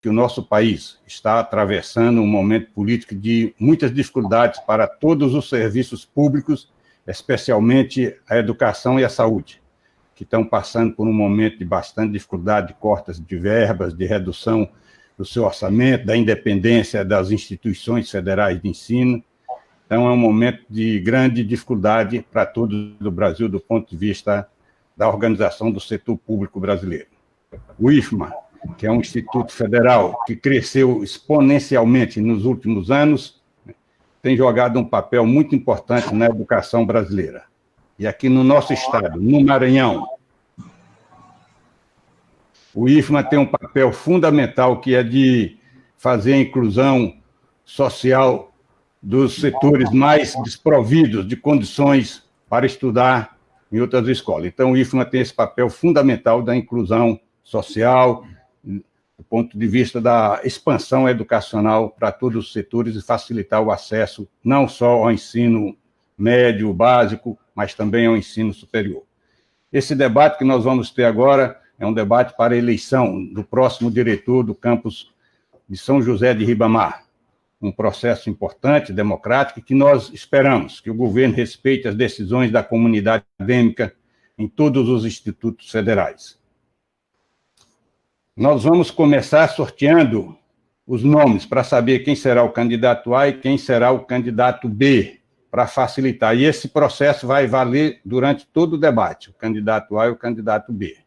que o nosso país está atravessando um momento político de muitas dificuldades para todos os serviços públicos, especialmente a educação e a saúde, que estão passando por um momento de bastante dificuldade, de cortes de verbas, de redução do seu orçamento, da independência das instituições federais de ensino. Então, é um momento de grande dificuldade para todos do Brasil, do ponto de vista da organização do setor público brasileiro. O IFMA, que é um instituto federal que cresceu exponencialmente nos últimos anos, tem jogado um papel muito importante na educação brasileira. E aqui no nosso estado, no Maranhão, o IFMA tem um papel fundamental, que é de fazer a inclusão social dos setores mais desprovidos de condições para estudar em outras escolas. Então, o IFMA tem esse papel fundamental da inclusão social, do ponto de vista da expansão educacional para todos os setores e facilitar o acesso não só ao ensino médio, básico, mas também ao ensino superior. Esse debate que nós vamos ter agora é um debate para a eleição do próximo diretor do campus de São José de Ribamar, um processo importante, democrático, que nós esperamos que o governo respeite as decisões da comunidade acadêmica em todos os institutos federais. Nós vamos começar sorteando os nomes para saber quem será o candidato A e quem será o candidato B, para facilitar. E esse processo vai valer durante todo o debate, o candidato A e o candidato B.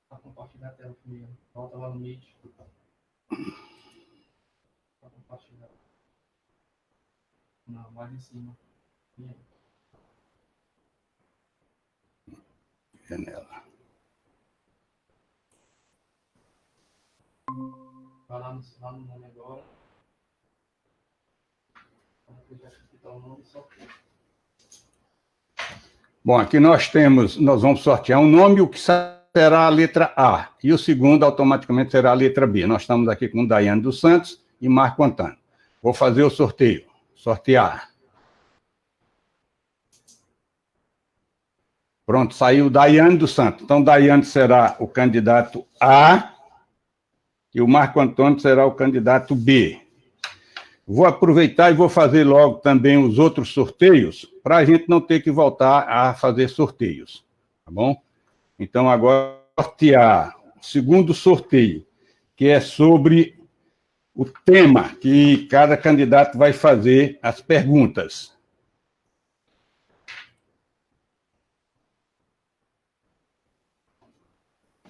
Vou compartilhar a tela primeiro. Volta lá no Meet. Vou compartilhar. Não, mais em cima. Janela. Vai lá no nome agora. Bom, aqui nós vamos sortear um nome, o que será a letra A, e o segundo automaticamente será a letra B. Nós estamos aqui com Daiane dos Santos e Marco Antônio. Vou fazer o sorteio. Sortear. Pronto, saiu Daiane dos Santos. Então, Daiane será o candidato A e o Marco Antônio será o candidato B. Vou aproveitar e vou fazer logo também os outros sorteios, para a gente não ter que voltar a fazer sorteios, tá bom? Então, agora, sortear o segundo sorteio, que é sobre o tema que cada candidato vai fazer as perguntas.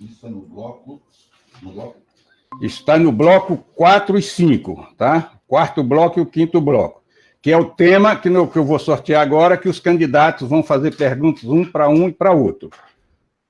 Isso é no bloco... Está no bloco 4 e 5, tá? Quarto bloco e o quinto bloco, que é o tema que eu vou sortear agora, que os candidatos vão fazer perguntas um e para outro.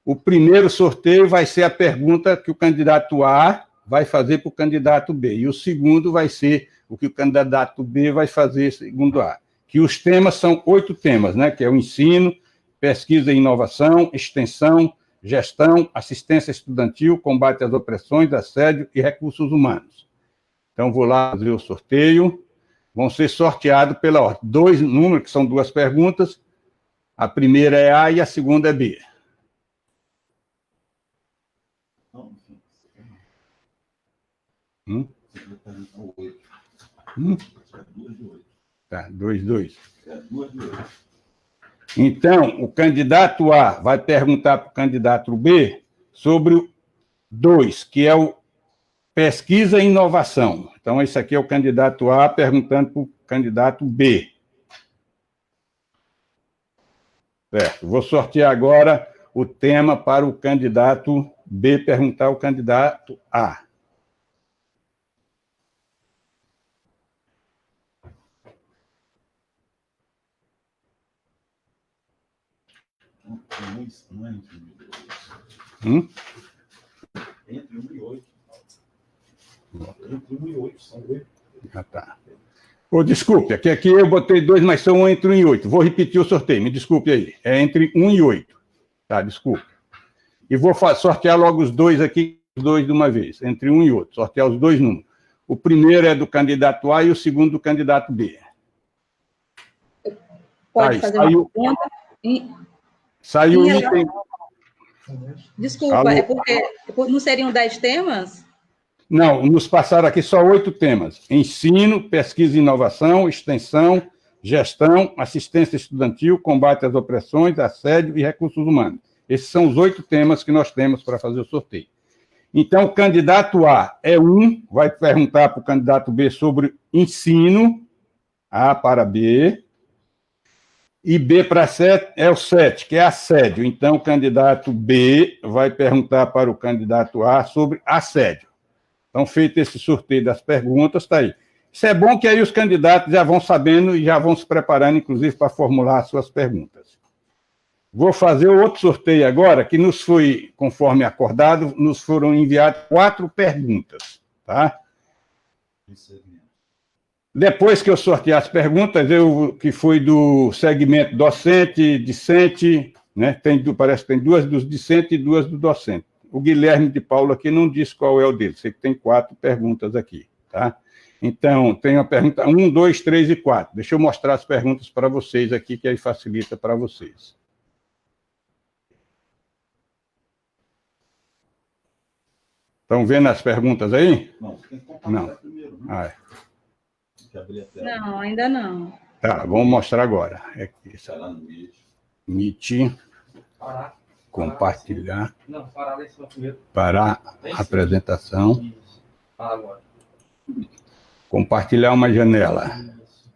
O primeiro sorteio vai ser a pergunta que o candidato A vai fazer para o candidato B, e o segundo vai ser o que o candidato B vai fazer segundo A. Que os temas são 8 temas, né? Que é o ensino, pesquisa e inovação, extensão, gestão, assistência estudantil, combate às opressões, assédio e recursos humanos. Então, vou lá fazer o sorteio. Vão ser sorteados pela ordem. 2 números, que são 2 perguntas. A primeira é A e a segunda é B. Tá, 2. Então, o candidato A vai perguntar para o candidato B sobre o 2, que é o pesquisa e inovação. Então, esse aqui é o candidato A perguntando para o candidato B. Certo. Vou sortear agora o tema para o candidato B perguntar ao candidato A. Não é entre 1 e 2. Entre 1 e 8. Entre 1 e 8, são 8. Ah, tá. Oh, desculpe, aqui eu botei 2, mas são entre 1 e 8. Vou repetir o sorteio, me desculpe aí. É entre 1 e 8. Tá, desculpe. E vou sortear logo os 2 aqui, os 2 de uma vez, entre 1 e 8. Sortear os 2 números. O primeiro é do candidato A e o segundo do candidato B. Pode fazer uma pergunta? Saiu o item... Desculpa, Alô? é porque não seriam 10 temas? Não, nos passaram aqui só 8 temas: ensino, pesquisa e inovação, extensão, gestão, assistência estudantil, combate às opressões, assédio e recursos humanos. Esses são os 8 temas que nós temos para fazer o sorteio. Então, o candidato A é vai perguntar para o candidato B sobre ensino, A para B, e B para C é o 7, que é assédio. Então, o candidato B vai perguntar para o candidato A sobre assédio. Então, feito esse sorteio das perguntas, está aí. Isso é bom que aí os candidatos já vão sabendo e já vão se preparando, inclusive, para formular as suas perguntas. Vou fazer outro sorteio agora, que nos foi, conforme acordado, nos foram enviadas 4 perguntas, tá? Depois que eu sortear as perguntas, que foi do segmento docente, discente, né? Parece que tem 2 dos discentes e 2 do docente. O Guilherme de Paulo aqui não disse qual é o dele, sei que tem 4 perguntas aqui, tá? Então, tem a pergunta 1, 2, 3 e 4. Deixa eu mostrar as perguntas para vocês aqui, que aí facilita para vocês. Estão vendo as perguntas aí? Não, você tem que compartilhar primeiro. Né? Ah, é. Tem que abrir a tela. Não, ainda não. Tá, vamos mostrar agora. Está lá no Meet. Meet, Parar. compartilhar, Não, parar lá em cima primeiro. parar a apresentação, Isso. Agora. compartilhar uma janela. Isso.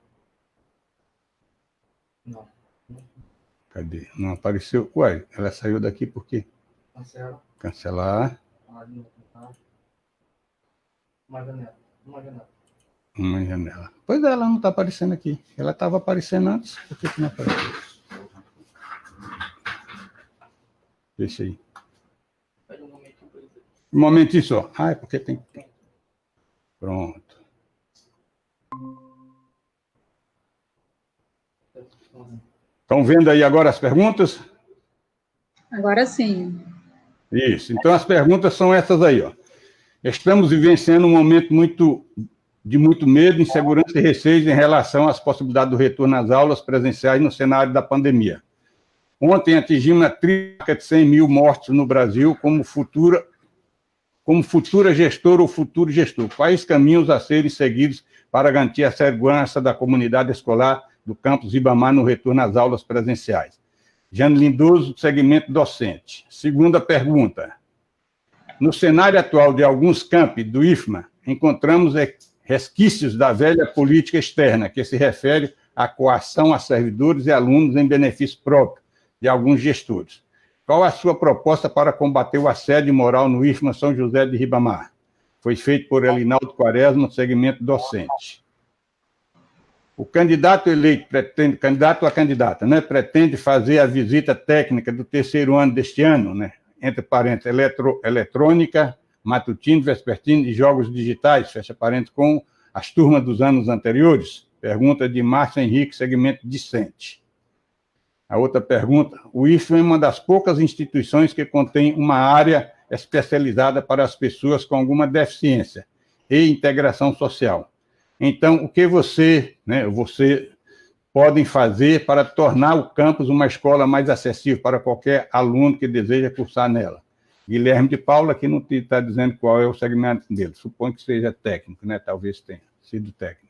Não. Cadê? Não apareceu. Ué, ela saiu daqui por quê? Cancela. Cancelar. Parar de novo. Tá? Uma janela. Uma janela. Uma janela. Pois é, ela não está aparecendo aqui. Ela estava aparecendo antes. Por que não apareceu? Deixa aí. Pega um momentinho para isso. Um momentinho só. Ah, é porque tem. Pronto. Estão vendo aí agora as perguntas? Agora sim. Isso. Então, as perguntas são essas aí, ó. Estamos vivenciando um momento de muito medo, insegurança e receios em relação às possibilidades do retorno às aulas presenciais no cenário da pandemia. Ontem atingimos a marca de 100 mil mortos no Brasil como futura gestora ou futuro gestor. Quais caminhos a serem seguidos para garantir a segurança da comunidade escolar do campus Ribamar no retorno às aulas presenciais? Jane Lindoso, do segmento docente. Segunda pergunta. No cenário atual de alguns campi do IFMA, encontramos resquícios da velha política externa, que se refere à coação a servidores e alunos em benefício próprio de alguns gestores. Qual a sua proposta para combater o assédio moral no IFMA São José de Ribamar? Foi feito por Elinaldo Quaresma, no segmento docente. O candidato eleito candidato ou a candidata, né, pretende fazer a visita técnica do 3º ano deste ano, né, entre parênteses, eletrônica, matutino, vespertino e jogos digitais, fecha parênteses, com as turmas dos anos anteriores? Pergunta de Márcio Henrique, segmento discente. A outra pergunta, o IFMA é uma das poucas instituições que contém uma área especializada para as pessoas com alguma deficiência e integração social. Então, o que você podem fazer para tornar o campus uma escola mais acessível para qualquer aluno que deseja cursar nela? Guilherme de Paula, aqui não está dizendo qual é o segmento dele, suponho que seja técnico, né? Talvez tenha sido técnico.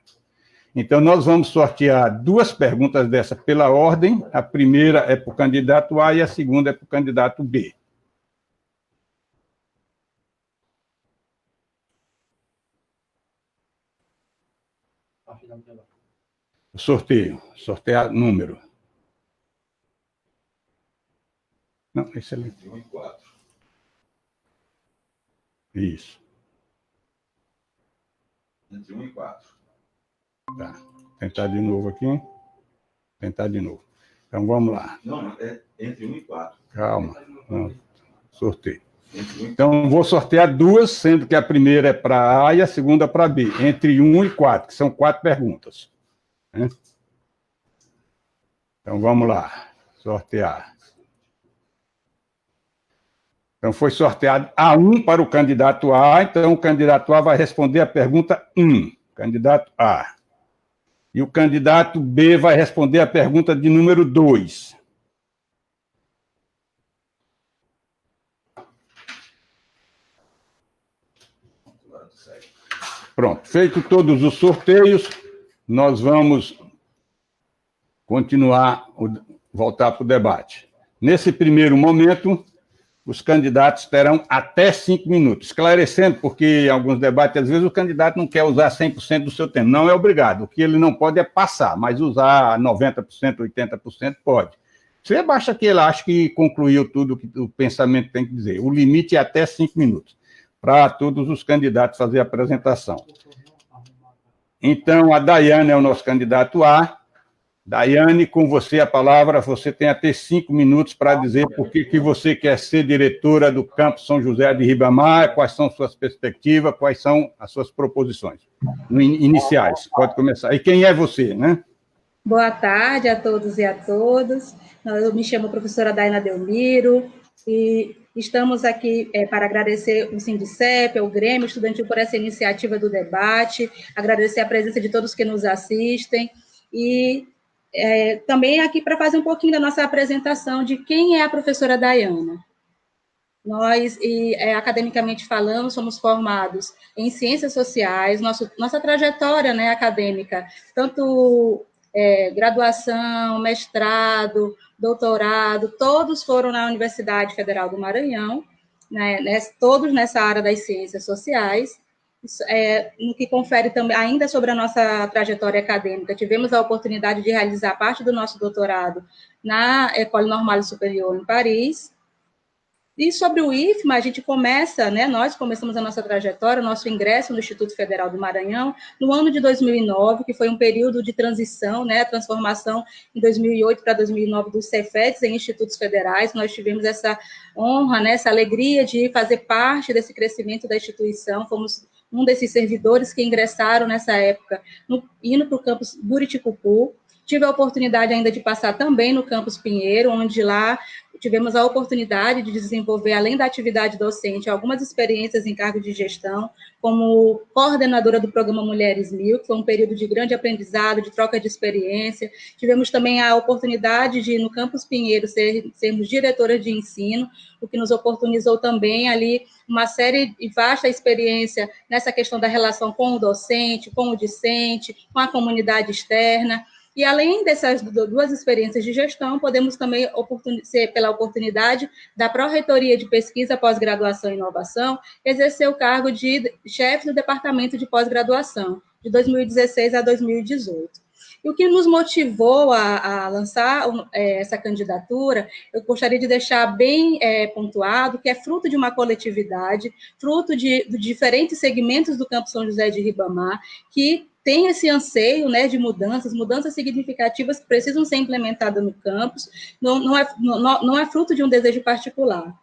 Então, nós vamos sortear 2 perguntas dessa pela ordem. A primeira é para o candidato A e a segunda é para o candidato B. Sorteio. Sortear número. Não, excelente. Entre 1 e 4. Isso. Entre 1 e 4. Tá. Tentar de novo aqui. Tentar de novo. Então, vamos lá. Não, é entre 1 e 4. Calma. Não. Sorteio. Então, vou sortear 2, sendo que a primeira é para A e a segunda para B. Entre 1 e 4, que são 4 perguntas. Né? Então, vamos lá. Sortear. Então, foi sorteado A1 para o candidato A. Então, o candidato A vai responder a pergunta 1. Candidato A. E o candidato B vai responder a pergunta de número 2. Pronto. Feito todos os sorteios, nós vamos voltar para o debate. Nesse primeiro momento, os candidatos terão até 5 minutos. Esclarecendo, porque em alguns debates, às vezes, o candidato não quer usar 100% do seu tempo. Não é obrigado. O que ele não pode é passar, mas usar 90%, 80% pode. Você basta que ele ache que concluiu tudo que o pensamento tem que dizer. O limite é até 5 minutos, para todos os candidatos fazer a apresentação. Então, a Daiane é o nosso candidato A. Daiane, com você a palavra, você tem até 5 minutos para dizer por que você quer ser diretora do Campus São José de Ribamar, quais são suas perspectivas, quais são as suas proposições iniciais. Pode começar. E quem é você, né? Boa tarde a todos e a todas. Eu me chamo professora Daina Delmiro e estamos aqui para agradecer o Sindicep, o Grêmio Estudantil, por essa iniciativa do debate, agradecer a presença de todos que nos assistem e também aqui para fazer um pouquinho da nossa apresentação de quem é a professora Daiana. Nós, academicamente falando, somos formados em ciências sociais, nossa trajetória, né, acadêmica, tanto graduação, mestrado, doutorado, todos foram na Universidade Federal do Maranhão, né, todos nessa área das ciências sociais. No que confere também, ainda sobre a nossa trajetória acadêmica, tivemos a oportunidade de realizar parte do nosso doutorado na École Normale Supérieure em Paris. E sobre o IFMA, a gente começa, né, nós começamos a nossa trajetória, nosso ingresso no Instituto Federal do Maranhão, no ano de 2009, que foi um período de transição, né, a transformação em 2008 para 2009 dos Cefetes em institutos federais. Nós tivemos essa honra, né, essa alegria de fazer parte desse crescimento da instituição, fomos um desses servidores que ingressaram nessa época, indo para o campus Buriticupu. Tive a oportunidade ainda de passar também no campus Pinheiro, onde lá tivemos a oportunidade de desenvolver, além da atividade docente, algumas experiências em cargo de gestão, como coordenadora do programa Mulheres 1000, que foi um período de grande aprendizado, de troca de experiência. Tivemos também a oportunidade de, no campus Pinheiro, sermos diretoras de ensino, o que nos oportunizou também ali uma série e vasta experiência nessa questão da relação com o docente, com o discente, com a comunidade externa. E, além dessas duas experiências de gestão, podemos também ser pela oportunidade da Pró-Reitoria de Pesquisa, Pós-Graduação e Inovação, exercer o cargo de chefe do Departamento de Pós-Graduação, de 2016 a 2018. E o que nos motivou a lançar essa candidatura, eu gostaria de deixar bem pontuado, que é fruto de uma coletividade, fruto de diferentes segmentos do Campus São José de Ribamar, que tem esse anseio, né, de mudanças significativas que precisam ser implementadas no campus, não é fruto de um desejo particular.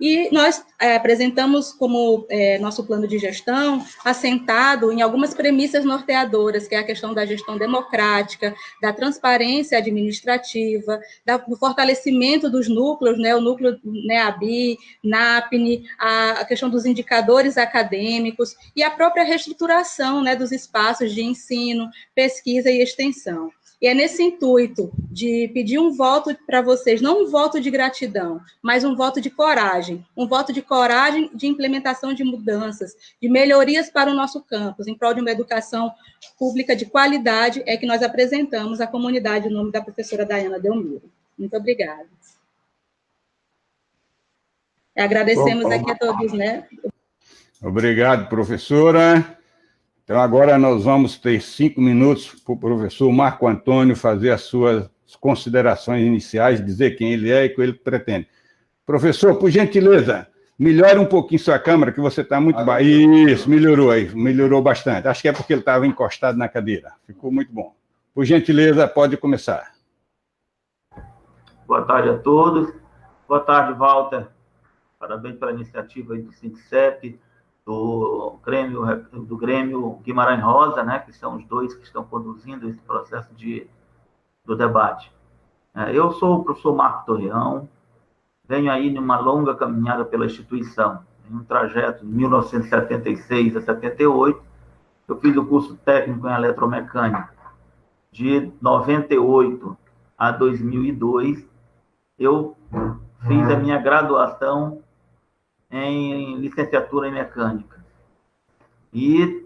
E nós apresentamos como nosso plano de gestão assentado em algumas premissas norteadoras, que é a questão da gestão democrática, da transparência administrativa, do fortalecimento dos núcleos, né, o núcleo NEABI, NAPNE, a questão dos indicadores acadêmicos e a própria reestruturação, né, dos espaços de ensino, pesquisa e extensão. E é nesse intuito de pedir um voto para vocês, não um voto de gratidão, mas um voto de coragem de implementação de mudanças, de melhorias para o nosso campus, em prol de uma educação pública de qualidade, é que nós apresentamos à comunidade o nome da professora Daiana Delmiro. Muito obrigada. Agradecemos aqui a todos, né? Obrigado, professora. Então, agora nós vamos ter 5 minutos para o professor Marco Antônio fazer as suas considerações iniciais, dizer quem ele é e o que ele pretende. Professor, por gentileza, melhore um pouquinho sua câmera, que você está muito baixo. Isso, melhorou aí, melhorou bastante. Acho que é porque ele estava encostado na cadeira. Ficou muito bom. Por gentileza, pode começar. Boa tarde a todos. Boa tarde, Walter. Parabéns pela iniciativa aí do Sindicep, do Grêmio Guimarães Rosa, né, que são os dois que estão conduzindo esse processo do debate. Eu sou o professor Marco Torreão, venho aí numa longa caminhada pela instituição, em um trajeto de 1976 a 78, eu fiz o curso técnico em eletromecânica. De 98 a 2002, eu fiz a minha graduação em licenciatura em mecânica. E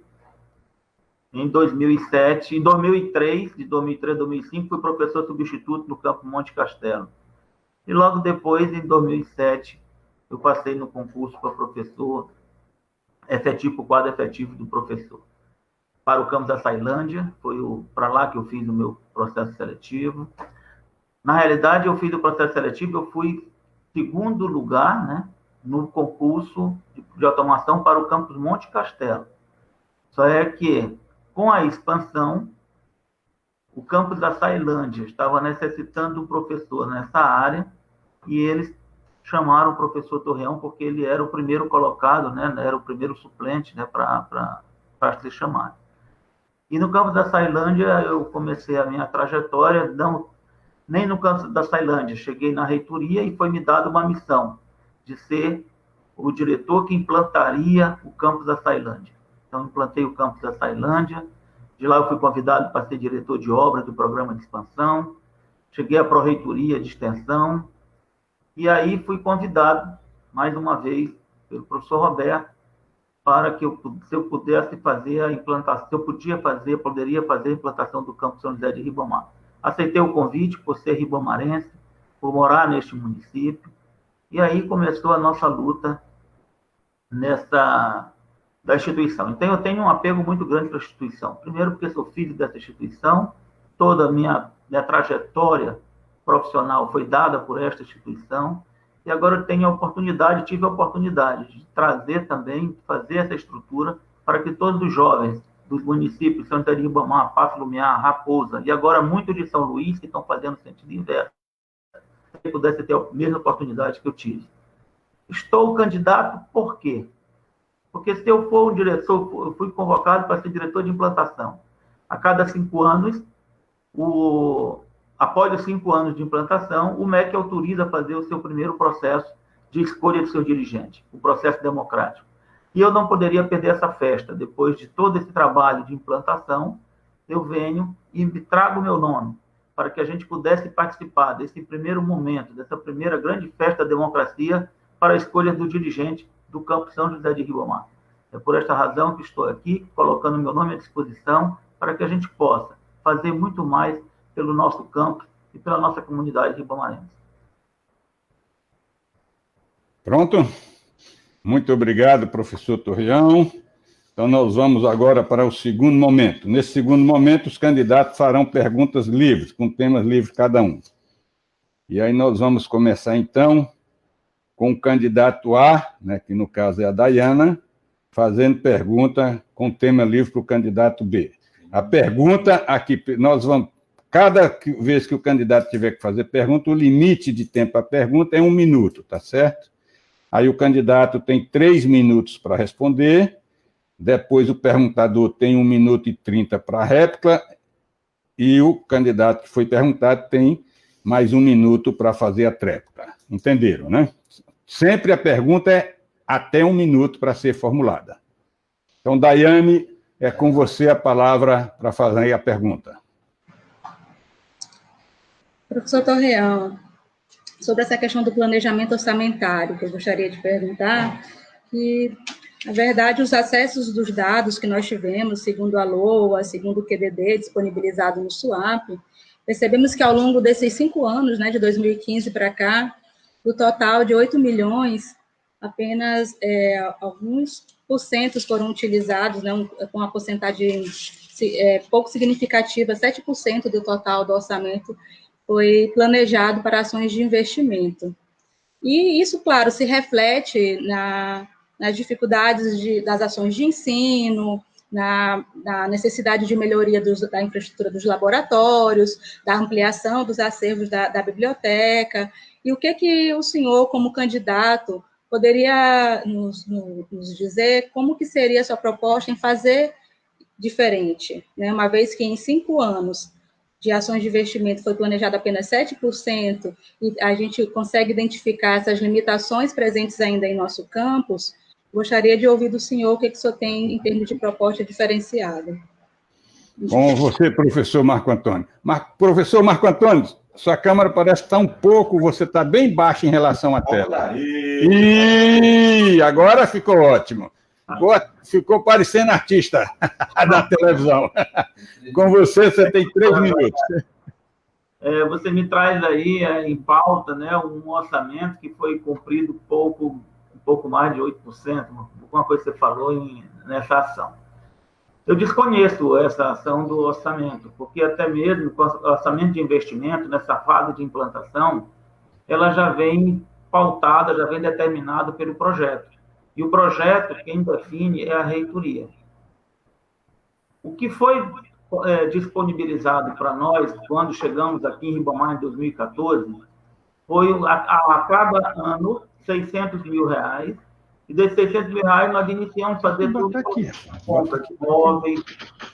em 2007, em 2003, de 2003 a 2005, fui professor substituto no Campo Monte Castelo. E logo depois, em 2007, eu passei no concurso para professor efetivo, o quadro efetivo do professor. Para o campus da Sailândia, foi para lá que eu fiz o meu processo seletivo. Na realidade, eu fiz o processo seletivo, eu fui segundo lugar, né, no concurso de automação para o campus Monte Castelo. Só é que, com a expansão, o campus da Sailândia estava necessitando de um professor nessa área, e eles chamaram o professor Torreão, porque ele era o primeiro colocado, né, era o primeiro suplente, né, para ser chamado. E no campus da Sailândia, eu comecei a minha trajetória, nem no campus da Sailândia, cheguei na reitoria e foi me dada uma missão de ser o diretor que implantaria o campus da Sailândia. Então, implantei o campus da Sailândia, de lá eu fui convidado para ser diretor de obras do programa de expansão, cheguei à pró-reitoria de extensão, e aí fui convidado, mais uma vez, pelo professor Roberto, para que se eu pudesse fazer a implantação, se eu poderia fazer a implantação do campus São José de Ribamar. Aceitei o convite por ser ribomarense, por morar neste município, e aí começou a nossa luta da instituição. Então, eu tenho um apego muito grande para a instituição. Primeiro, porque sou filho dessa instituição, toda a minha trajetória profissional foi dada por esta instituição, e agora eu tive a oportunidade de trazer também, fazer essa estrutura para que todos os jovens dos municípios de São José de Ribamar, Passo Lumiar, Raposa, e agora muitos de São Luís, que estão fazendo sentido inverso, que pudesse ter a mesma oportunidade que eu tive. Estou candidato por quê? Porque se eu for um diretor, eu fui convocado para ser diretor de implantação. A cada 5 anos, após os 5 anos de implantação, o MEC autoriza a fazer o seu primeiro processo de escolha de seu dirigente, o processo democrático. E eu não poderia perder essa festa. Depois de todo esse trabalho de implantação, eu venho e trago o meu nome, para que a gente pudesse participar desse primeiro momento, dessa primeira grande festa da democracia para a escolha do dirigente do Campo São José de Ribamar. É por esta razão que estou aqui, colocando meu nome à disposição, para que a gente possa fazer muito mais pelo nosso campo e pela nossa comunidade ribamarense. Pronto? Muito obrigado, professor Torreão. Então, nós vamos agora para o segundo momento. Nesse segundo momento, os candidatos farão perguntas livres, com temas livres cada um. E aí nós vamos começar, então, com o candidato A, né, que no caso é a Dayana, fazendo pergunta com tema livre para o candidato B. A pergunta aqui, nós vamos, cada vez que o candidato tiver que fazer pergunta, o limite de tempo para pergunta é 1 minuto, tá certo? Aí o candidato tem 3 minutos para responder, depois o perguntador tem 1 minuto e 30 para a réplica, e o candidato que foi perguntado tem mais 1 minuto para fazer a tréplica. Entenderam, né? Sempre a pergunta é até 1 minuto para ser formulada. Então, Daiane, é com você a palavra para fazer a pergunta. Professor Torreão, sobre essa questão do planejamento orçamentário, que eu gostaria de perguntar, que, na verdade, os acessos dos dados que nós tivemos, segundo a LOA, segundo o QDD, disponibilizado no SUAP, percebemos que ao longo desses 5 anos, né, de 2015 para cá, do total de 8 milhões, apenas alguns porcentos foram utilizados, né, com uma porcentagem pouco significativa, 7% do total do orçamento foi planejado para ações de investimento. E isso, claro, se reflete nas dificuldades das ações de ensino, na necessidade de melhoria da infraestrutura dos laboratórios, da ampliação dos acervos da biblioteca. E o que o senhor, como candidato, poderia nos dizer como que seria a sua proposta em fazer diferente, né? Uma vez que em 5 anos de ações de investimento foi planejado apenas 7%, e a gente consegue identificar essas limitações presentes ainda em nosso campus, gostaria de ouvir do senhor o que o senhor tem em termos de proposta diferenciada. Com você, professor Marco Antônio. Professor Marco Antônio, sua câmera parece que está um pouco, você está bem baixo em relação à tela. E agora ficou ótimo. Ficou parecendo artista da televisão. Com você tem 3 minutos. Você me traz aí em pauta, né, um orçamento que foi cumprido um pouco mais de 8%, alguma coisa que você falou nessa ação. Eu desconheço essa ação do orçamento, porque até mesmo com o orçamento de investimento, nessa fase de implantação, ela já vem pautada, já vem determinada pelo projeto. E o projeto, quem define é a reitoria. O que foi disponibilizado para nós, quando chegamos aqui em Ribamar, em 2014, foi, a cada ano, R$600 mil, e desses R$600 mil nós iniciamos a fazer compra de móveis,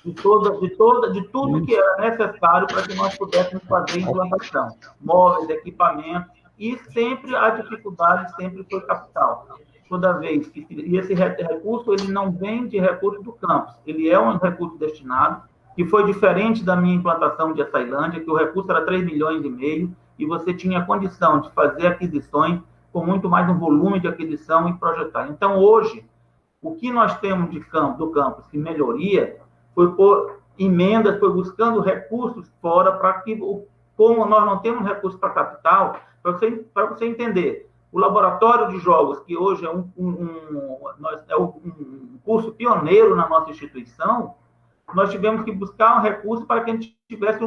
de tudo que era necessário para que nós pudéssemos fazer a implantação. Móveis, equipamentos, e sempre a dificuldade sempre foi capital. Toda vez que... E esse recurso, ele não vem de recurso do campus, ele é um recurso destinado, que foi diferente da minha implantação de Açailândia, que o recurso era 3,5 milhões, e você tinha condição de fazer aquisições com muito mais um volume de aquisição e projetar. Então, hoje, o que nós temos do campus de melhoria foi por emendas, foi buscando recursos fora para que, como nós não temos recursos para capital, para você entender, o laboratório de jogos, que hoje é um curso pioneiro na nossa instituição, nós tivemos que buscar um recurso para que a gente tivesse,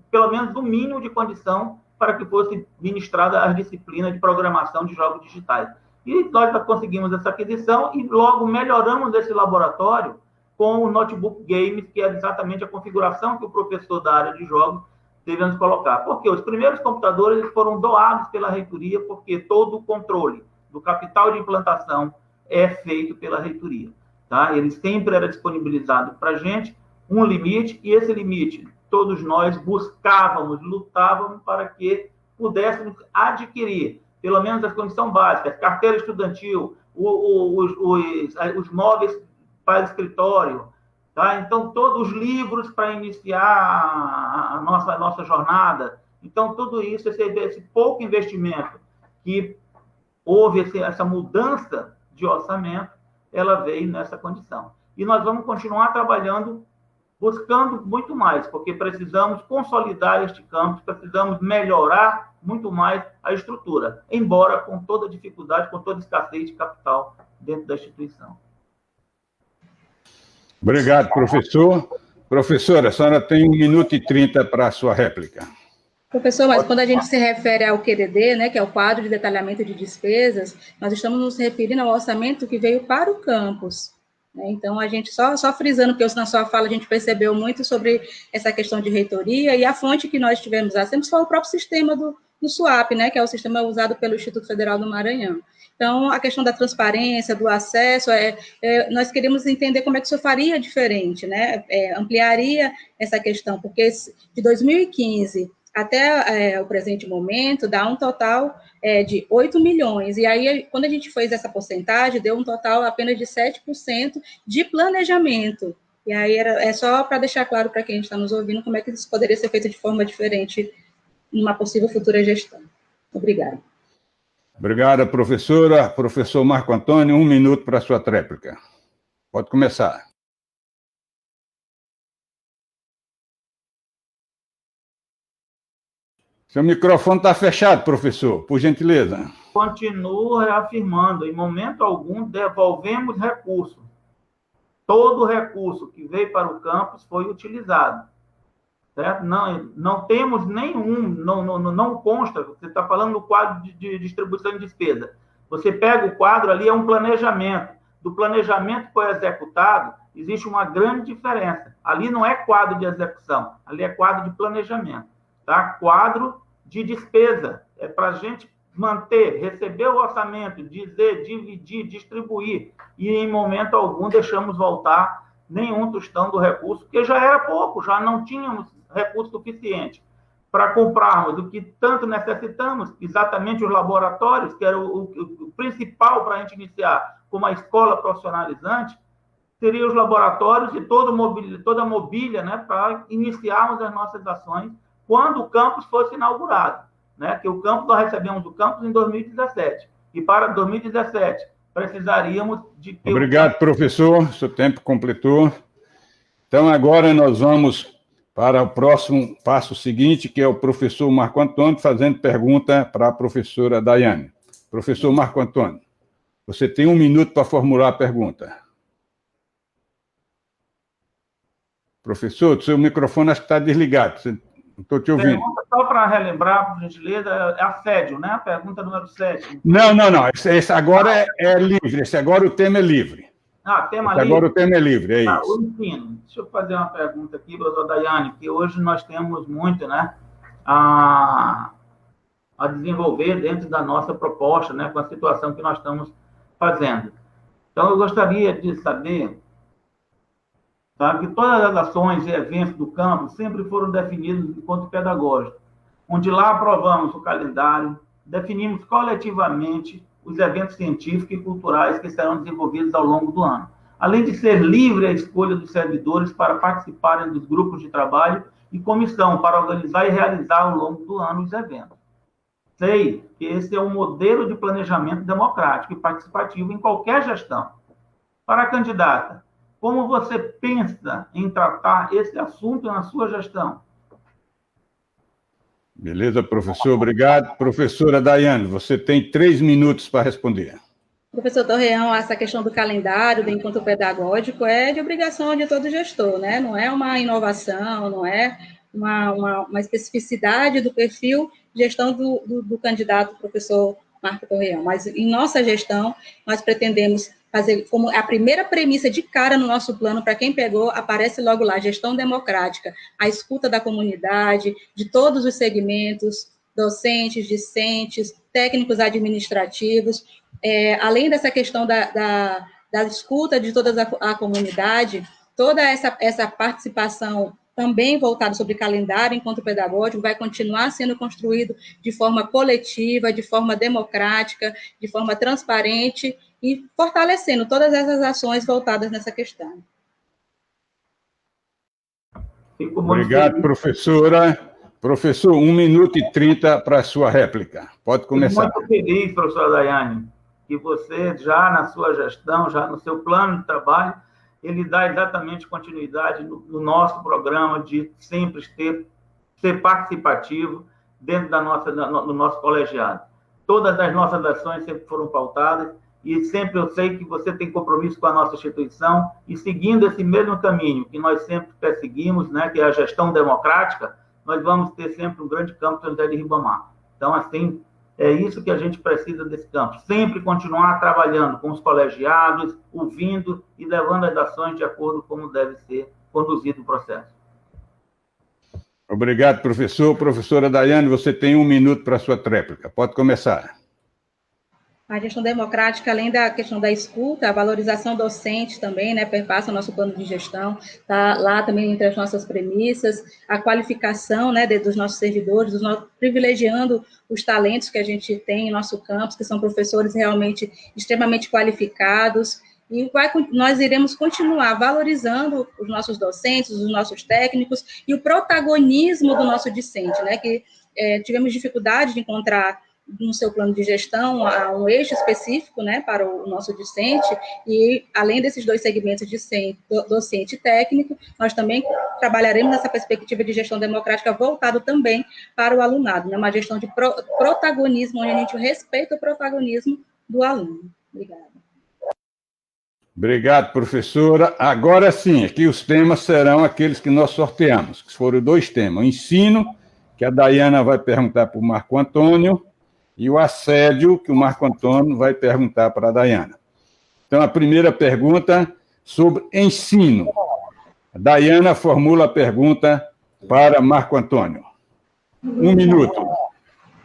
pelo menos, um mínimo de condição para que fosse ministrada as disciplinas de programação de jogos digitais. E nós conseguimos essa aquisição e logo melhoramos esse laboratório com o Notebook Games, que é exatamente a configuração que o professor da área de jogos devemos colocar. Porque os primeiros computadores eles foram doados pela reitoria, porque todo o controle do capital de implantação é feito pela reitoria. Tá? Ele sempre era disponibilizado para a gente um limite, e esse limite todos nós buscávamos, lutávamos para que pudéssemos adquirir, pelo menos as condições básicas, carteira estudantil, os móveis para escritório, tá? Então, todos os livros para iniciar a nossa jornada. Então, tudo isso, esse pouco investimento que houve, essa mudança de orçamento, ela veio nessa condição. E nós vamos continuar trabalhando, buscando muito mais, porque precisamos consolidar este campus, precisamos melhorar muito mais a estrutura, embora com toda dificuldade, com toda escassez de capital dentro da instituição. Obrigado, professor. Professora, a senhora tem 1 minuto e 30 para a sua réplica. Professor, mas quando a gente se refere ao QDD, né, que é o quadro de detalhamento de despesas, nós estamos nos referindo ao orçamento que veio para o campus. Então, a gente só frisando, porque na sua fala a gente percebeu muito sobre essa questão de reitoria, e a fonte que nós tivemos lá sempre foi o próprio sistema do SUAP, né, que é o sistema usado pelo Instituto Federal do Maranhão. Então, a questão da transparência, do acesso, nós queremos entender como é que isso faria diferente, né, ampliaria essa questão, porque de 2015 até o presente momento, dá um total de 8 milhões. E aí, quando a gente fez essa porcentagem, deu um total apenas de 7% de planejamento. E aí, é só para deixar claro para quem está nos ouvindo como é que isso poderia ser feito de forma diferente numa possível futura gestão. Obrigada. Obrigada, professora. Professor Marco Antônio, 1 minuto para a sua tréplica. Pode começar. Seu microfone está fechado, professor, por gentileza. Continuo reafirmando, em momento algum, devolvemos recurso. Todo recurso que veio para o campus foi utilizado. Certo? Não temos nenhum, não consta, você está falando no quadro de distribuição de despesa. Você pega o quadro ali, é um planejamento. Do planejamento que foi executado, existe uma grande diferença. Ali não é quadro de execução, ali é quadro de planejamento. Tá? Quadro de despesa, é para a gente manter, receber o orçamento, dizer, dividir, distribuir, e em momento algum deixamos voltar nenhum tostão do recurso, porque já era pouco, já não tínhamos recurso suficiente para comprarmos o que tanto necessitamos, exatamente os laboratórios, que era o principal para a gente iniciar como a escola profissionalizante, seriam os laboratórios e toda a mobília, né, para iniciarmos as nossas ações quando o campus fosse inaugurado, né? Que o campus, nós recebemos o campus em 2017, e para 2017, precisaríamos de ter... Obrigado, professor. Seu tempo completou. Então, agora nós vamos para o próximo passo seguinte, que é o professor Marco Antônio fazendo pergunta para a professora Daiane. Professor Marco Antônio, você tem 1 minuto para formular a pergunta. Professor, seu microfone acho que está desligado. Não estou te ouvindo. Pergunta, só para relembrar, por gentileza, é assédio, né? A pergunta número 7. Não. Esse agora é livre. Esse agora o tema é livre. Tema livre. Agora o tema é livre, é isso. O ensino. Deixa eu fazer uma pergunta aqui, professora Daiane, que hoje nós temos muito, né, a desenvolver dentro da nossa proposta, né, com a situação que nós estamos fazendo. Então, eu gostaria de saber, tá, que todas as ações e eventos do campo sempre foram definidos enquanto pedagógicos, onde lá aprovamos o calendário, definimos coletivamente os eventos científicos e culturais que serão desenvolvidos ao longo do ano. Além de ser livre a escolha dos servidores para participarem dos grupos de trabalho e comissão para organizar e realizar ao longo do ano os eventos. Sei que esse é um modelo de planejamento democrático e participativo em qualquer gestão. Para a candidata, como você pensa em tratar esse assunto na sua gestão? Beleza, professor, obrigado. Professora Daiane, você tem 3 minutos para responder. Professor Torreão, essa questão do calendário, do encontro pedagógico, é de obrigação de todo gestor, né? Não é uma inovação, não é uma especificidade do perfil de gestão do candidato professor Marco Torreão. Mas em nossa gestão, nós pretendemos fazer como a primeira premissa de cara no nosso plano, para quem pegou, aparece logo lá, gestão democrática, a escuta da comunidade, de todos os segmentos, docentes, discentes, técnicos administrativos, além dessa questão da escuta de toda a comunidade, toda essa participação também voltada sobre calendário enquanto pedagógico vai continuar sendo construído de forma coletiva, de forma democrática, de forma transparente e fortalecendo todas essas ações voltadas nessa questão. Obrigado, professora. Professor, 1 minuto e 30 para a sua réplica. Pode começar. Fico muito feliz, professora Daiane, que você já na sua gestão, já no seu plano de trabalho, ele dá exatamente continuidade no nosso programa de sempre ser participativo dentro do nosso colegiado. Todas as nossas ações sempre foram pautadas e sempre eu sei que você tem compromisso com a nossa instituição e seguindo esse mesmo caminho que nós sempre perseguimos, né, que é a gestão democrática, nós vamos ter sempre um grande campo São José de Ribamar. Então, assim, é isso que a gente precisa desse campo. Sempre continuar trabalhando com os colegiados, ouvindo e levando as ações de acordo com como deve ser conduzido o processo. Obrigado, professor. Professora Daiane, você tem 1 minuto para a sua réplica. Pode começar. A gestão democrática, além da questão da escuta, a valorização docente também, né, perpassa o nosso plano de gestão, está lá também entre as nossas premissas, a qualificação, né, dos nossos servidores, privilegiando os talentos que a gente tem em nosso campus, que são professores realmente extremamente qualificados, e nós iremos continuar valorizando os nossos docentes, os nossos técnicos, e o protagonismo do nosso discente, né, que tivemos dificuldade de encontrar no seu plano de gestão, um eixo específico, né, para o nosso discente, e além desses 2 segmentos, docente e técnico, nós também trabalharemos nessa perspectiva de gestão democrática voltado também para o alunado, né, uma gestão de protagonismo, onde a gente respeita o protagonismo do aluno. Obrigada. Obrigado, professora. Agora sim, aqui os temas serão aqueles que nós sorteamos, que foram 2 temas, o ensino, que a Daiana vai perguntar para o Marco Antônio, e o assédio, que o Marco Antônio vai perguntar para a Daiana. Então, a primeira pergunta sobre ensino. A Daiana formula a pergunta para Marco Antônio. 1 minuto.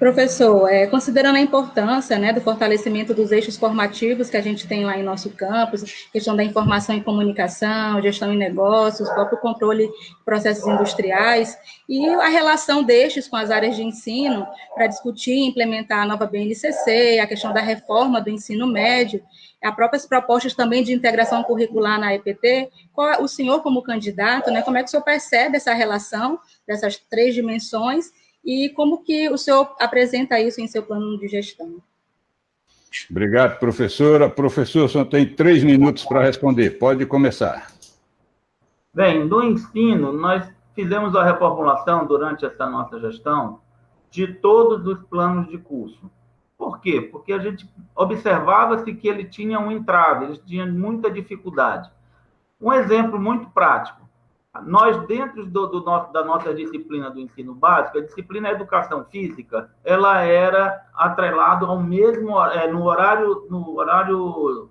Professor, considerando a importância, né, do fortalecimento dos eixos formativos que a gente tem lá em nosso campus, questão da informação e comunicação, gestão em negócios, próprio controle de processos industriais, e a relação destes com as áreas de ensino, para discutir e implementar a nova BNCC, a questão da reforma do ensino médio, as próprias propostas também de integração curricular na EPT, o senhor como candidato, né, como é que o senhor percebe essa relação dessas 3 dimensões, e como que o senhor apresenta isso em seu plano de gestão? Obrigado, professora. Professor, só tem 3 minutos para responder. Pode começar. Bem, no ensino, nós fizemos a reformulação durante essa nossa gestão de todos os planos de curso. Por quê? Porque a gente observava-se que ele tinha um entrave, ele tinha muita dificuldade. Um exemplo muito prático. Nós, dentro da nossa disciplina do ensino básico, a disciplina Educação Física, ela era atrelada ao mesmo, no horário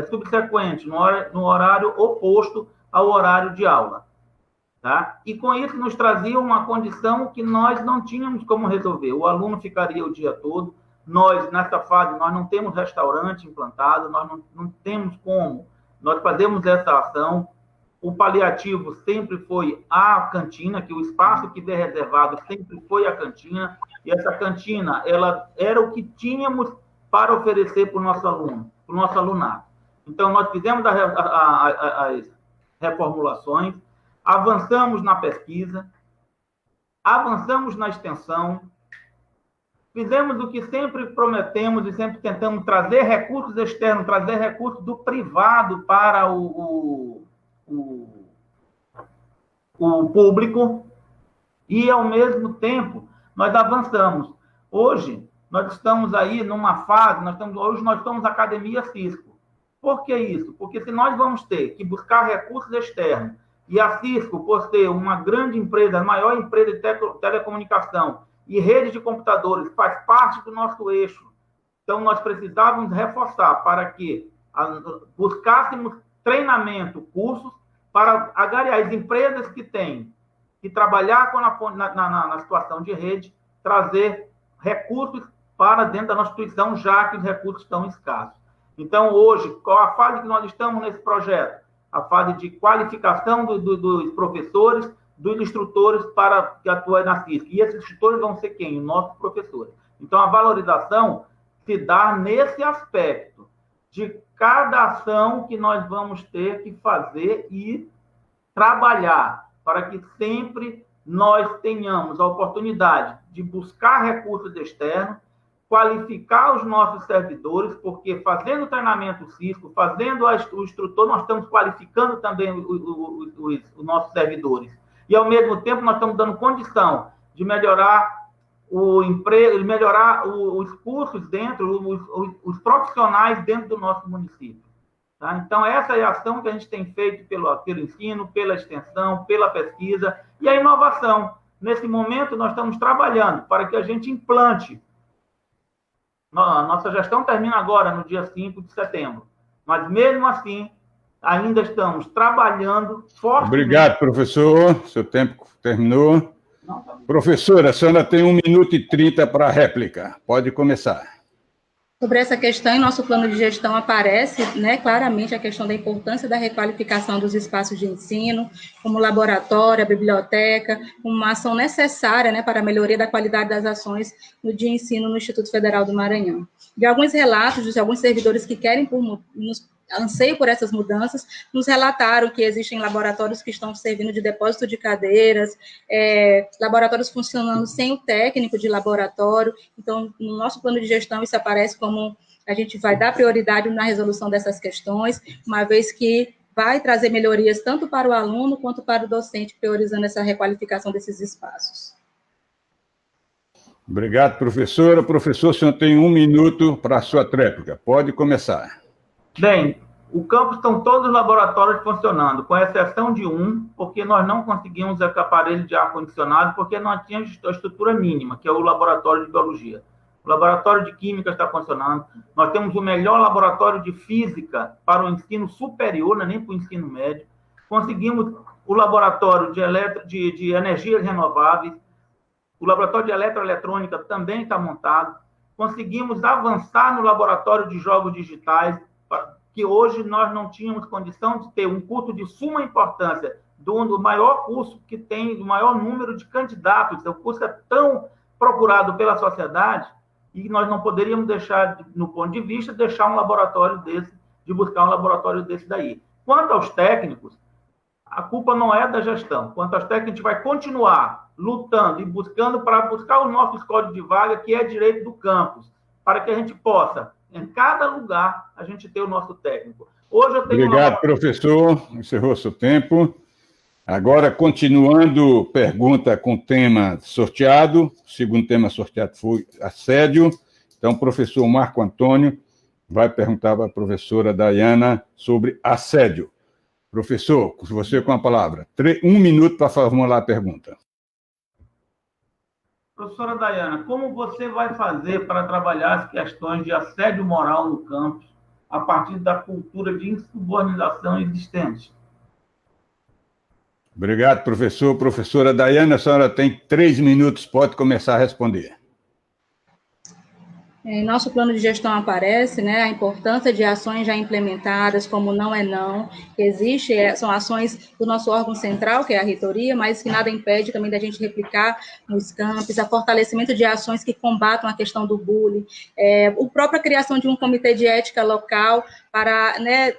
subsequente, no horário oposto ao horário de aula. Tá? E com isso nos trazia uma condição que nós não tínhamos como resolver. O aluno ficaria o dia todo. Nós, nessa fase, nós não temos restaurante implantado, nós não temos como. Nós fazemos essa ação. O paliativo sempre foi a cantina, que o espaço que veio reservado sempre foi a cantina, e essa cantina, ela era o que tínhamos para oferecer para o nosso aluno, para o nosso alunado. Então, nós fizemos as reformulações, avançamos na pesquisa, avançamos na extensão, fizemos o que sempre prometemos e sempre tentamos trazer recursos externos, trazer recursos do privado para o público, e, ao mesmo tempo, nós avançamos. Hoje, nós estamos aí numa fase, hoje nós somos Academia Cisco. Por que isso? Porque se nós vamos ter que buscar recursos externos, e a Cisco, por ser uma grande empresa, a maior empresa de telecomunicação e rede de computadores, faz parte do nosso eixo, então nós precisávamos reforçar para que buscássemos treinamento, cursos, para agregar as empresas que têm que trabalhar na situação de rede, trazer recursos para dentro da nossa instituição, já que os recursos estão escassos. Então, hoje, qual a fase que nós estamos nesse projeto? A fase de qualificação dos professores, dos instrutores para que atuem na Cisco. E esses instrutores vão ser quem? Os nossos professores. Então, a valorização se dá nesse aspecto de cada ação que nós vamos ter que fazer e trabalhar para que sempre nós tenhamos a oportunidade de buscar recursos externos, qualificar os nossos servidores, porque fazendo o treinamento Cisco, fazendo o instrutor, nós estamos qualificando também os nossos servidores. E, ao mesmo tempo, nós estamos dando condição de melhorar o emprego, melhorar os cursos os profissionais dentro do nosso município. Tá? Então, essa é a ação que a gente tem feito pelo ensino, pela extensão, pela pesquisa e a inovação. Nesse momento, nós estamos trabalhando para que a gente implante. A nossa gestão termina agora, no dia 5 de setembro. Mas, mesmo assim, ainda estamos trabalhando fortemente. Obrigado, professor. Seu tempo terminou. Professora, a senhora tem 1 minuto e 30 para a réplica. Pode começar. Sobre essa questão, em nosso plano de gestão aparece, né, claramente a questão da importância da requalificação dos espaços de ensino, como laboratório, a biblioteca, uma ação necessária, né, para a melhoria da qualidade das ações de ensino no Instituto Federal do Maranhão. De alguns relatos de alguns servidores que querem anseio por essas mudanças, nos relataram que existem laboratórios que estão servindo de depósito de cadeiras, laboratórios funcionando sem o técnico de laboratório. Então, no nosso plano de gestão, isso aparece como a gente vai dar prioridade na resolução dessas questões, uma vez que vai trazer melhorias tanto para o aluno quanto para o docente, priorizando essa requalificação desses espaços. Obrigado, professora. Professor, o senhor tem 1 minuto para a sua tréplica. Pode começar. Bem, o campus estão todos os laboratórios funcionando, com exceção de um, porque nós não conseguimos aparelho de ar-condicionado, porque nós tínhamos a estrutura mínima, que é o laboratório de biologia. O laboratório de química está funcionando. Nós temos o melhor laboratório de física para o ensino superior, não é nem para o ensino médio. Conseguimos o laboratório de energias renováveis. O laboratório de eletroeletrônica também está montado. Conseguimos avançar no laboratório de jogos digitais, que hoje nós não tínhamos condição de ter um curso de suma importância, do maior curso que tem, o maior número de candidatos. O curso é tão procurado pela sociedade e nós não poderíamos deixar, no ponto de vista, deixar um laboratório desse, de buscar um laboratório desse daí. Quanto aos técnicos, a culpa não é da gestão. Quanto aos técnicos, a gente vai continuar lutando e buscando para buscar os nossos códigos de vaga, que é direito do campus. para que a gente possa, em cada lugar, a gente ter o nosso técnico. Hoje eu tenho Obrigado, professor. Encerrou seu tempo. Agora, continuando, pergunta com tema sorteado. O segundo tema sorteado foi assédio. Então, o professor Marco Antônio vai perguntar para a professora Dayana sobre assédio. Professor, você com a palavra. 1 minuto para formular a pergunta. Professora Dayana, como você vai fazer para trabalhar as questões de assédio moral no campus a partir da cultura de insubordinação existente? Obrigado, professor. Professora Dayana, a senhora tem 3 minutos, pode começar a responder. Em nosso plano de gestão aparece, né, a importância de ações já implementadas, como Não é Não, que existe, são ações do nosso órgão central, que é a reitoria, mas que nada impede também da gente replicar nos campos, a fortalecimento de ações que combatam a questão do bullying, a própria criação de um comitê de ética local para, né,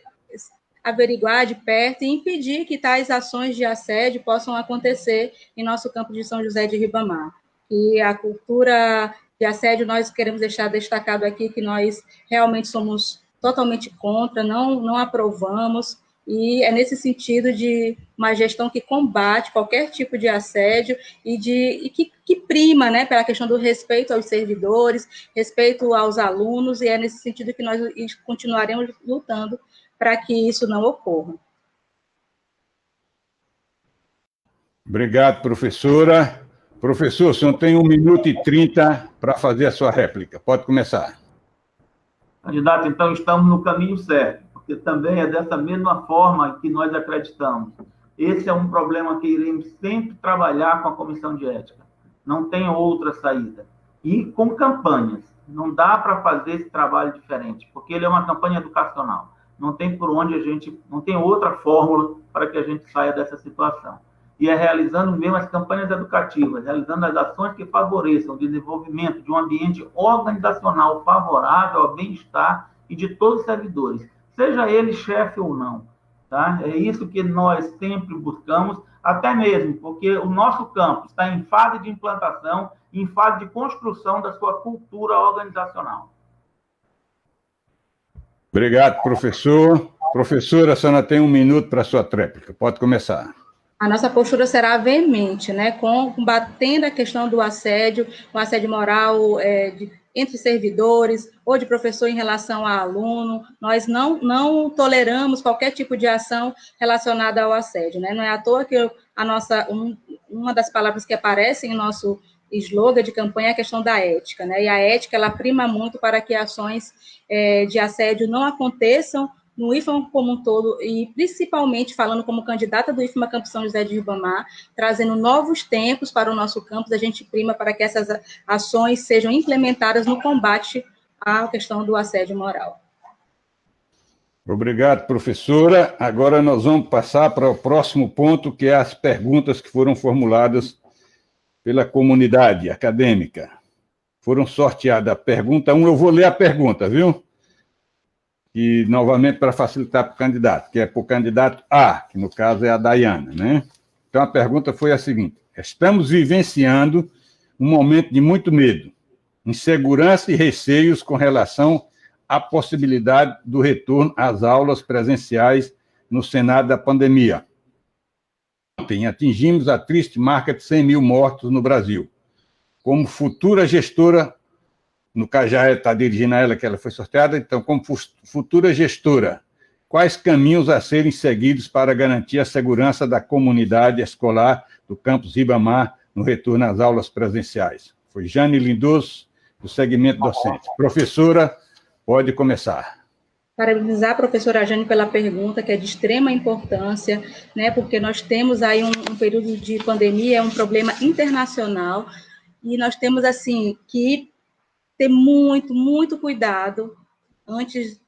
averiguar de perto e impedir que tais ações de assédio possam acontecer em nosso campo de São José de Ribamar. E a cultura de assédio, nós queremos deixar destacado aqui que nós realmente somos totalmente contra, não aprovamos, e é nesse sentido de uma gestão que combate qualquer tipo de assédio e que prima, né, pela questão do respeito aos servidores, respeito aos alunos, e é nesse sentido que nós continuaremos lutando para que isso não ocorra. Obrigado, professora. Professor, o senhor tem 1 minuto e 30 para fazer a sua réplica. Pode começar. Candidato, então estamos no caminho certo, porque também é dessa mesma forma que nós acreditamos. Esse é um problema que iremos sempre trabalhar com a Comissão de Ética. Não tem outra saída. E com campanhas. Não dá para fazer esse trabalho diferente, porque ele é uma campanha educacional. Não tem por onde não tem outra fórmula para que a gente saia dessa situação. E é realizando mesmo as campanhas educativas, realizando as ações que favoreçam o desenvolvimento de um ambiente organizacional favorável ao bem-estar e de todos os servidores, seja ele chefe ou não. Tá? É isso que nós sempre buscamos, até mesmo porque o nosso campus está em fase de implantação, em fase de construção da sua cultura organizacional. Obrigado, professor. Professora, a senhora tem 1 minuto para a sua tréplica. Pode começar. A nossa postura será veemente, né, combatendo a questão do assédio, o assédio moral entre servidores ou de professor em relação a aluno. Nós não toleramos qualquer tipo de ação relacionada ao assédio, né? Não é à toa que uma das palavras que aparecem em nosso slogan de campanha é a questão da ética, né? E a ética, ela prima muito para que ações de assédio não aconteçam no IFMA como um todo, e principalmente falando como candidata do IFMA Campus São José de Ribamar, trazendo novos tempos para o nosso campus, a gente prima para que essas ações sejam implementadas no combate à questão do assédio moral. Obrigado, professora. Agora nós vamos passar para o próximo ponto, que é as perguntas que foram formuladas pela comunidade acadêmica. Foram sorteadas a pergunta 1, eu vou ler a pergunta, viu? E, novamente, para facilitar para o candidato, que é para o candidato A, que no caso é a Dayana, né? Então, a pergunta foi a seguinte: estamos vivenciando um momento de muito medo, insegurança e receios com relação à possibilidade do retorno às aulas presenciais no cenário da pandemia. Ontem atingimos a triste marca de 100 mil mortos no Brasil. Como futura gestora, no caso já está dirigindo a ela, que ela foi sorteada, então, como futura gestora, quais caminhos a serem seguidos para garantir a segurança da comunidade escolar do campus Ribamar no retorno às aulas presenciais? Foi Jane Lindoso, do segmento docente. Professora, pode começar. Parabenizar a professora Jane pela pergunta, que é de extrema importância, né, porque nós temos aí um período de pandemia, é um problema internacional, e nós temos, assim, que ter muito cuidado antes.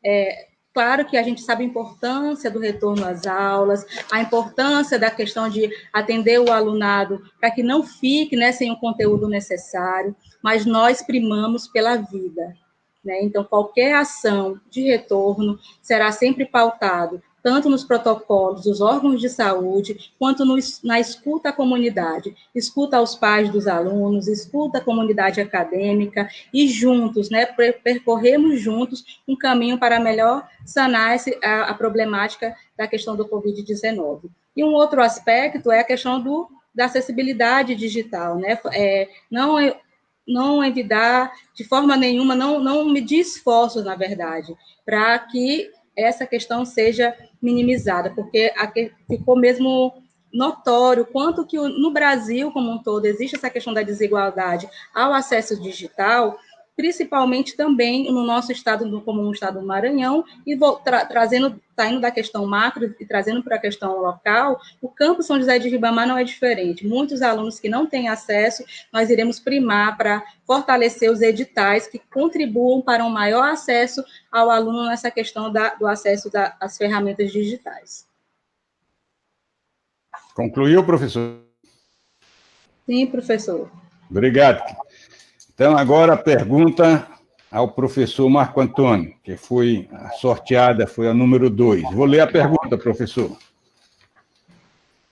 Claro que a gente sabe a importância do retorno às aulas, a importância da questão de atender o alunado para que não fique, né, sem o conteúdo necessário, mas nós primamos pela vida, né? Então, qualquer ação de retorno será sempre pautado tanto nos protocolos dos órgãos de saúde, quanto na escuta à comunidade, escuta aos pais dos alunos, escuta a comunidade acadêmica, e juntos, né, percorremos juntos um caminho para melhor sanar a problemática da questão do Covid-19. E um outro aspecto é a questão da acessibilidade digital, né, não evitar, de forma nenhuma, não medir esforços, na verdade, para que essa questão seja minimizada, porque ficou mesmo notório quanto que no Brasil como um todo existe essa questão da desigualdade ao acesso digital, principalmente também no nosso estado, como no estado do Maranhão, e saindo da questão macro e trazendo para a questão local, o campus São José de Ribamar não é diferente. Muitos alunos que não têm acesso, nós iremos primar para fortalecer os editais que contribuam para um maior acesso ao aluno nessa questão do acesso às ferramentas digitais. Concluiu, professor? Sim, professor. Obrigado. Então, agora a pergunta ao professor Marco Antônio, que foi sorteada, foi a número 2. Vou ler a pergunta, professor.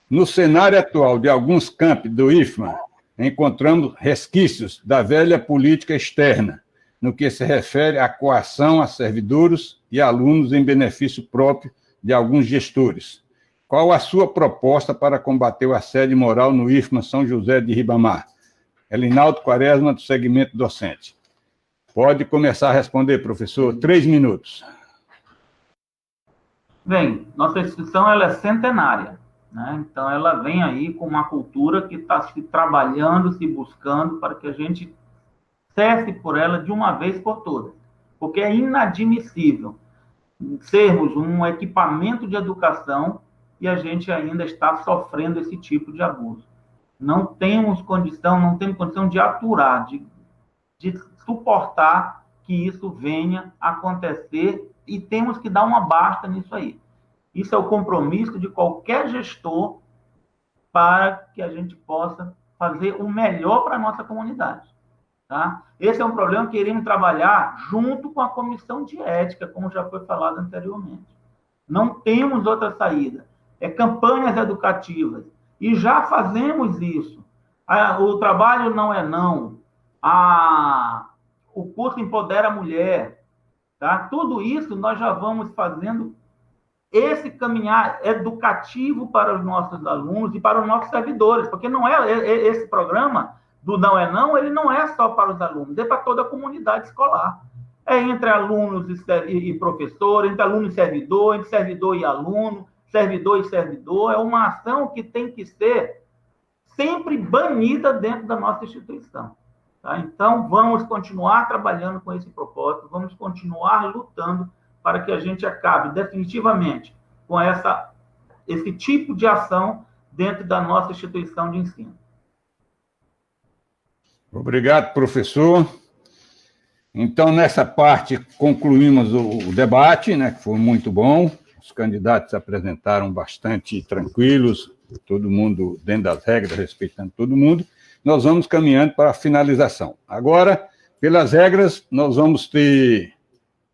No cenário atual de alguns campi do IFMA, encontramos resquícios da velha política externa, no que se refere à coação a servidores e alunos em benefício próprio de alguns gestores. Qual a sua proposta para combater o assédio moral no IFMA São José de Ribamar? Elinaldo Quaresma, do segmento docente. Pode começar a responder, professor. 3 minutos. Bem, nossa instituição ela é centenária, né? Então, ela vem aí com uma cultura que está se trabalhando, se buscando, para que a gente cesse por ela de uma vez por todas. Porque é inadmissível sermos um equipamento de educação e a gente ainda está sofrendo esse tipo de abuso. Não temos condição de aturar, de suportar que isso venha acontecer e temos que dar uma basta nisso aí. Isso é o compromisso de qualquer gestor para que a gente possa fazer o melhor para a nossa comunidade. Tá? Esse é um problema que iremos trabalhar junto com a comissão de ética, como já foi falado anteriormente. Não temos outra saída. É campanhas educativas. E já fazemos isso. O trabalho não é não. O curso Empodera a Mulher. Tá? Tudo isso nós já vamos fazendo esse caminhar educativo para os nossos alunos e para os nossos servidores, porque não esse programa do Não é Não, ele não é só para os alunos, é para toda a comunidade escolar. É entre alunos e professor, entre aluno e servidor, entre servidor e aluno, servidor e servidor. É uma ação que tem que ser sempre banida dentro da nossa instituição. Tá? Então, vamos continuar trabalhando com esse propósito, vamos continuar lutando para que a gente acabe definitivamente com esse tipo de ação dentro da nossa instituição de ensino. Obrigado, professor. Então, nessa parte, concluímos o debate, né, que foi muito bom. Os candidatos se apresentaram bastante tranquilos, todo mundo dentro das regras, respeitando todo mundo. Nós vamos caminhando para a finalização. Agora, pelas regras, nós vamos ter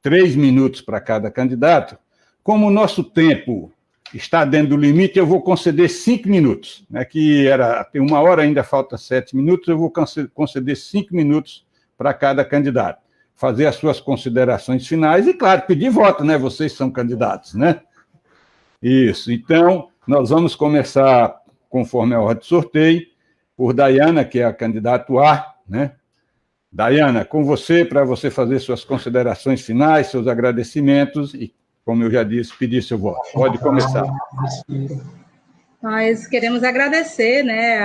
3 minutos para cada candidato. Como o nosso tempo está dentro do limite, eu vou conceder 5 minutos. Né, que tem 1 hora, ainda falta 7 minutos, eu vou conceder 5 minutos para cada candidato. Fazer as suas considerações finais e, claro, pedir voto, né? Vocês são candidatos, né? Isso. Então, nós vamos começar, conforme a ordem de sorteio, por Dayana, que é a candidata A, né? Dayana, com você, para você fazer suas considerações finais, seus agradecimentos e, como eu já disse, pedir seu voto. Pode começar. Nós queremos agradecer, né,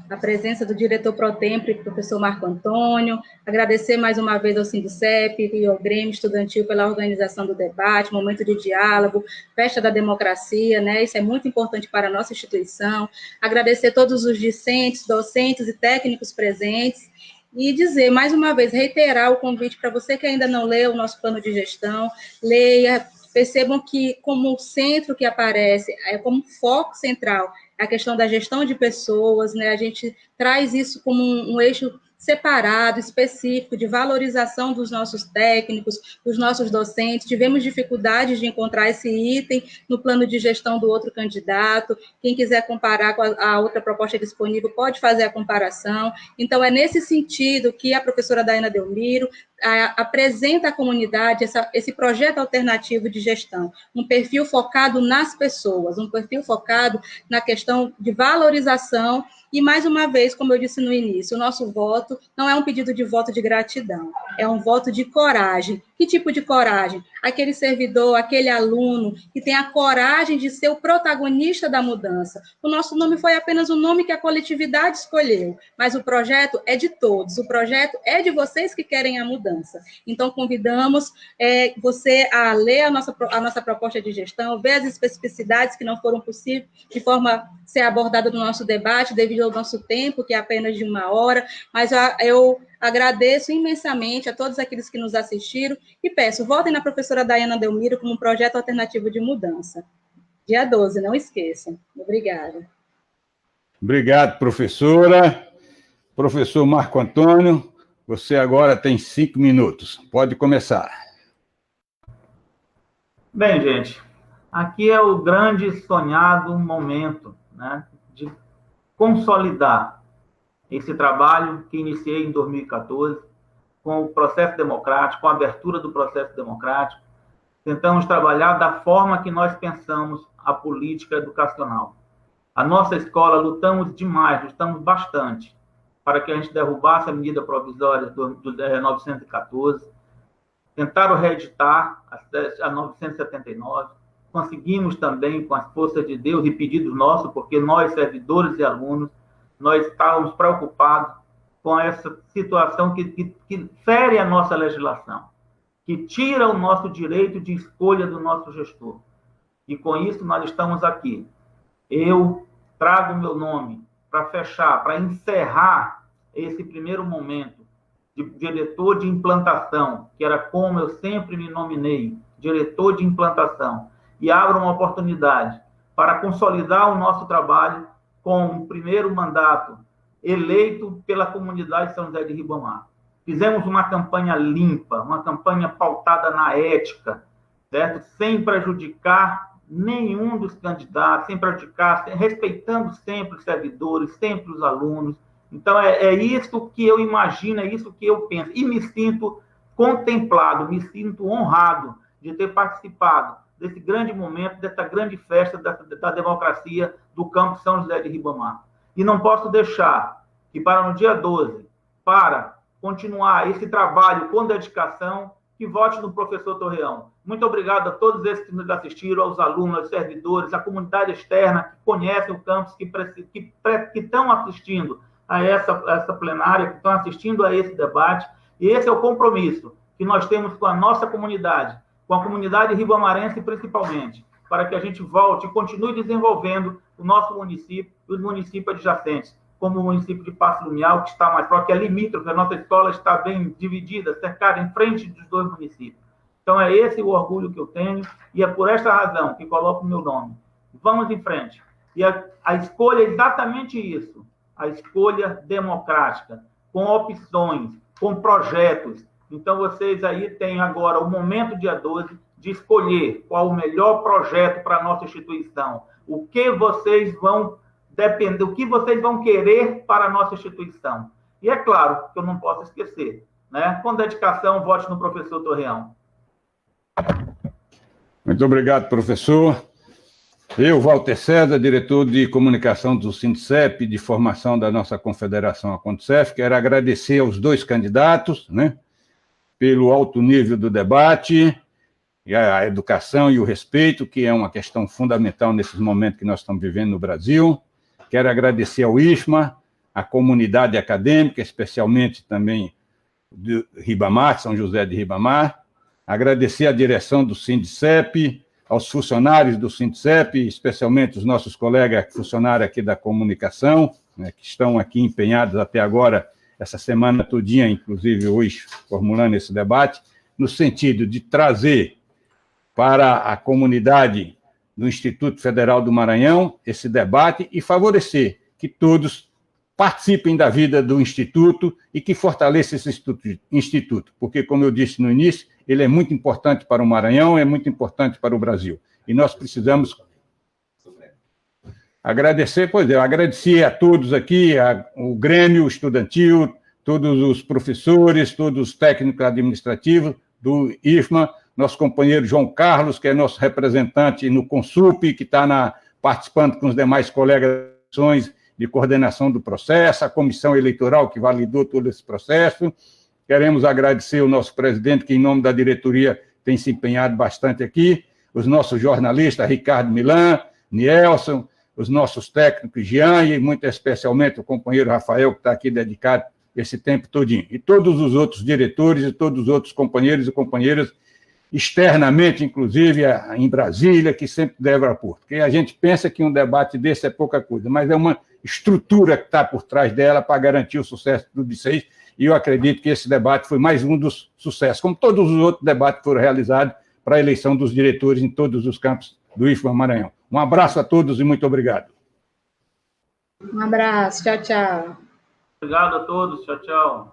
a presença do diretor pro-tempore, professor Marco Antônio, agradecer mais uma vez ao Sindicep e ao Grêmio Estudantil pela organização do debate, momento de diálogo, festa da democracia, né, isso é muito importante para a nossa instituição, agradecer todos os discentes, docentes e técnicos presentes, e dizer, mais uma vez, reiterar o convite para você que ainda não leu o nosso plano de gestão, leia. Percebam que, como centro que aparece, como foco central, a questão da gestão de pessoas, né? A gente traz isso como um eixo separado, específico, de valorização dos nossos técnicos, dos nossos docentes. Tivemos dificuldades de encontrar esse item no plano de gestão do outro candidato. Quem quiser comparar com a outra proposta disponível pode fazer a comparação. Então, é nesse sentido que a professora Daina Delmiro apresenta à comunidade esse projeto alternativo de gestão, um perfil focado nas pessoas, um perfil focado na questão de valorização. E, mais uma vez, como eu disse no início, o nosso voto não é um pedido de voto de gratidão, é um voto de coragem. Que tipo de coragem? Aquele servidor, aquele aluno que tem a coragem de ser o protagonista da mudança. O nosso nome foi apenas um nome que a coletividade escolheu, mas o projeto é de todos, o projeto é de vocês que querem a mudança. Então, convidamos você a ler a nossa proposta de gestão, ver as especificidades que não foram possíveis de forma a ser abordada no nosso debate, devido ao nosso tempo, que é apenas de 1 hora, mas eu agradeço imensamente a todos aqueles que nos assistiram e peço, votem na professora Daina Delmiro como um projeto alternativo de mudança. Dia 12, não esqueçam. Obrigada. Obrigado, professora. Professor Marco Antônio, você agora tem 5 minutos. Pode começar. Bem, gente, aqui é o grande sonhado momento, né, de consolidar esse trabalho que iniciei em 2014, com o processo democrático, com a abertura do processo democrático. Tentamos trabalhar da forma que nós pensamos a política educacional. A nossa escola, lutamos demais, lutamos bastante, para que a gente derrubasse a medida provisória do 914, tentaram reeditar a 979, conseguimos também, com as forças de Deus e pedidos nossos, porque nós, servidores e alunos, nós estávamos preocupados com essa situação que fere a nossa legislação, que tira o nosso direito de escolha do nosso gestor. E com isso nós estamos aqui. Eu trago o meu nome para fechar, para encerrar esse primeiro momento de diretor de implantação, que era como eu sempre me nominei, diretor de implantação, e abro uma oportunidade para consolidar o nosso trabalho com um primeiro mandato eleito pela comunidade de São José de Ribamar. Fizemos uma campanha limpa, uma campanha pautada na ética, certo? Sem prejudicar nenhum dos candidatos, sem prejudicar, respeitando sempre os servidores, sempre os alunos. Então, é isso que eu imagino, é isso que eu penso. E me sinto contemplado, me sinto honrado de ter participado desse grande momento, dessa grande festa da democracia do Campo São José de Ribamar. E não posso deixar que, para no dia 12, para continuar esse trabalho com dedicação, que vote no professor Torreão. Muito obrigado a todos esses que nos assistiram, aos alunos, aos servidores, à comunidade externa que conhecem o campus, que estão assistindo a essa plenária, que estão assistindo a esse debate. E esse é o compromisso que nós temos com a nossa comunidade, com a comunidade ribamarense principalmente, para que a gente volte e continue desenvolvendo o nosso município e os municípios adjacentes, como o município de Passo Lumiar, que está mais próximo, que é limítrofe, a nossa escola está bem dividida, cercada em frente dos 2 municípios. Então, é esse o orgulho que eu tenho, e é por esta razão que coloco o meu nome. Vamos em frente. E a escolha é exatamente isso, a escolha democrática, com opções, com projetos. Então, vocês aí têm agora o momento, dia 12, de escolher qual o melhor projeto para a nossa instituição. O que vocês vão depender, o que vocês vão querer para a nossa instituição. E é claro que eu não posso esquecer, né? Com dedicação, vote no professor Torreão. Muito obrigado, professor. Eu, Walter César, diretor de comunicação do Sindicep, de formação da nossa confederação, a Condicef, quero agradecer aos 2 candidatos, né, pelo alto nível do debate, e a educação e o respeito, que é uma questão fundamental nesses momentos que nós estamos vivendo no Brasil. Quero agradecer ao IFMA, à comunidade acadêmica, especialmente também de Ribamar, São José de Ribamar. Agradecer à direção do Sindicep, aos funcionários do Sindicep, especialmente os nossos colegas funcionários aqui da comunicação, né, que estão aqui empenhados até agora, essa semana todinha, inclusive hoje, formulando esse debate, no sentido de trazer para a comunidade do Instituto Federal do Maranhão esse debate e favorecer que todos participem da vida do Instituto e que fortaleçam esse instituto, porque, como eu disse no início, ele é muito importante para o Maranhão, é muito importante para o Brasil. E nós precisamos agradecer, eu agradeci a todos aqui, o Grêmio Estudantil, todos os professores, todos os técnicos administrativos do IFMA, nosso companheiro João Carlos, que é nosso representante no Consup, que está participando com os demais colegas de coordenação do processo, a comissão eleitoral que validou todo esse processo. Queremos agradecer o nosso presidente, que, em nome da diretoria, tem se empenhado bastante aqui, os nossos jornalistas, Ricardo Milan, Nielson, os nossos técnicos, Jean, e muito especialmente o companheiro Rafael, que está aqui dedicado esse tempo todinho. E todos os outros diretores e todos os outros companheiros e companheiras, externamente, inclusive, em Brasília, que sempre devem aporto. Porque a gente pensa que um debate desse é pouca coisa, mas é uma estrutura que está por trás dela para garantir o sucesso do D6, e eu acredito que esse debate foi mais um dos sucessos, como todos os outros debates que foram realizados para a eleição dos diretores em todos os campos do IFMA Maranhão. Um abraço a todos e muito obrigado. Um abraço, tchau, tchau. Obrigado a todos, tchau, tchau.